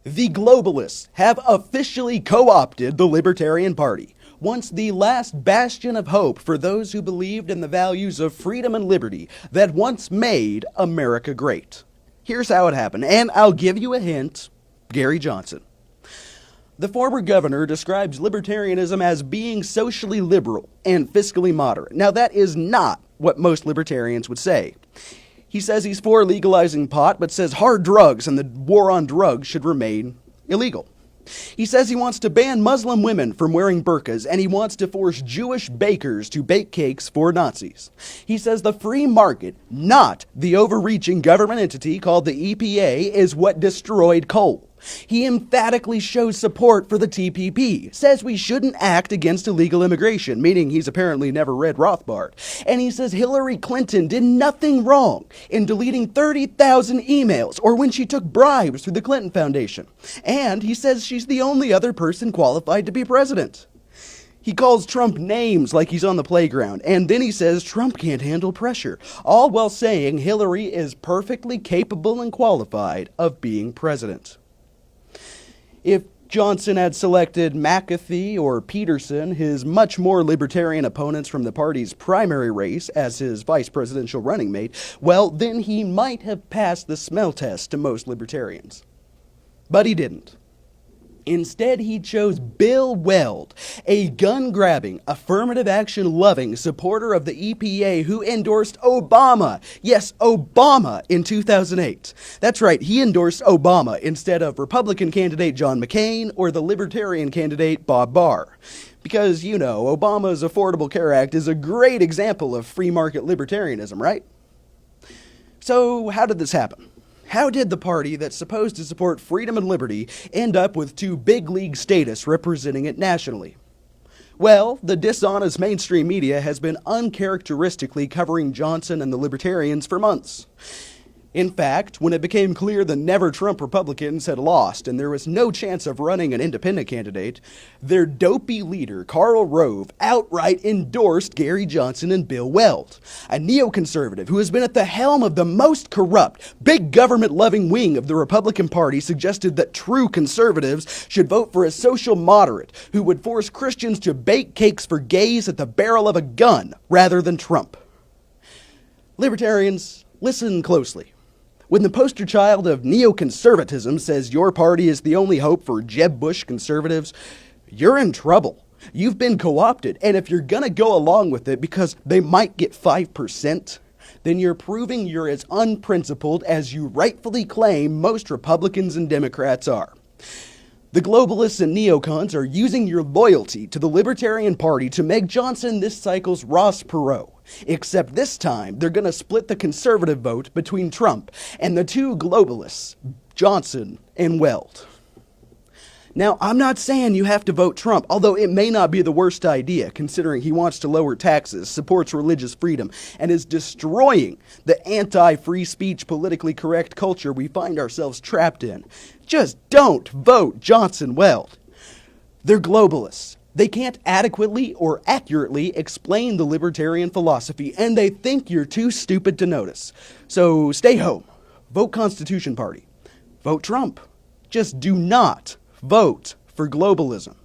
The Globalists have officially co-opted the Libertarian Party, once the last bastion of hope for those who believed in the values of freedom and liberty that once made America great. Here's how it happened, and I'll give you a hint: Gary Johnson. The former governor describes libertarianism as being socially liberal and fiscally moderate. Now, that is not what most libertarians would say. He says he's for legalizing pot, but says hard drugs and the war on drugs should remain illegal. He says he wants to ban Muslim women from wearing burqas, and he wants to force Jewish bakers to bake cakes for Nazis. He says the free market, not the overreaching government entity called the EPA, is what destroyed coal. He emphatically shows support for the TPP, says we shouldn't act against illegal immigration, meaning he's apparently never read Rothbard. And he says Hillary Clinton did nothing wrong in deleting 30,000 emails or when she took bribes through the Clinton Foundation. And he says she's the only other person qualified to be president. He calls Trump names like he's on the playground, and then he says Trump can't handle pressure, all while saying Hillary is perfectly capable and qualified of being president. If Johnson had selected McAfee or Peterson, his much more libertarian opponents from the party's primary race, as his vice presidential running mate, well, then he might have passed the smell test to most libertarians. But he didn't. Instead, he chose Bill Weld, a gun-grabbing, affirmative action-loving supporter of the EPA who endorsed Obama. Yes, Obama in 2008. That's right, he endorsed Obama instead of Republican candidate John McCain or the Libertarian candidate Bob Barr. Because, you know, Obama's Affordable Care Act is a great example of free market libertarianism, right? So, how did this happen? How did the party that's supposed to support freedom and liberty end up with two big league status representing it nationally? Well, the dishonest mainstream media has been uncharacteristically covering Johnson and the Libertarians for months. In fact, when it became clear the never-Trump Republicans had lost and there was no chance of running an independent candidate, their dopey leader, Karl Rove, outright endorsed Gary Johnson and Bill Weld, a neoconservative who has been at the helm of the most corrupt, big government-loving wing of the Republican Party. Suggested that true conservatives should vote for a social moderate who would force Christians to bake cakes for gays at the barrel of a gun rather than Trump. Libertarians, listen closely. When the poster child of neoconservatism says your party is the only hope for Jeb Bush conservatives, you're in trouble. You've been co-opted, and if you're gonna go along with it because they might get 5%, then you're proving you're as unprincipled as you rightfully claim most Republicans and Democrats are. The globalists and neocons are using your loyalty to the Libertarian Party to make Johnson this cycle's Ross Perot. Except this time, they're going to split the conservative vote between Trump and the two globalists, Johnson and Weld. Now, I'm not saying you have to vote Trump, although it may not be the worst idea, considering he wants to lower taxes, supports religious freedom, and is destroying the anti-free speech, politically correct culture we find ourselves trapped in. Just don't vote Johnson Weld. They're globalists. They can't adequately or accurately explain the libertarian philosophy, and they think you're too stupid to notice. So stay home. Vote Constitution Party. Vote Trump. Just do not vote for globalism.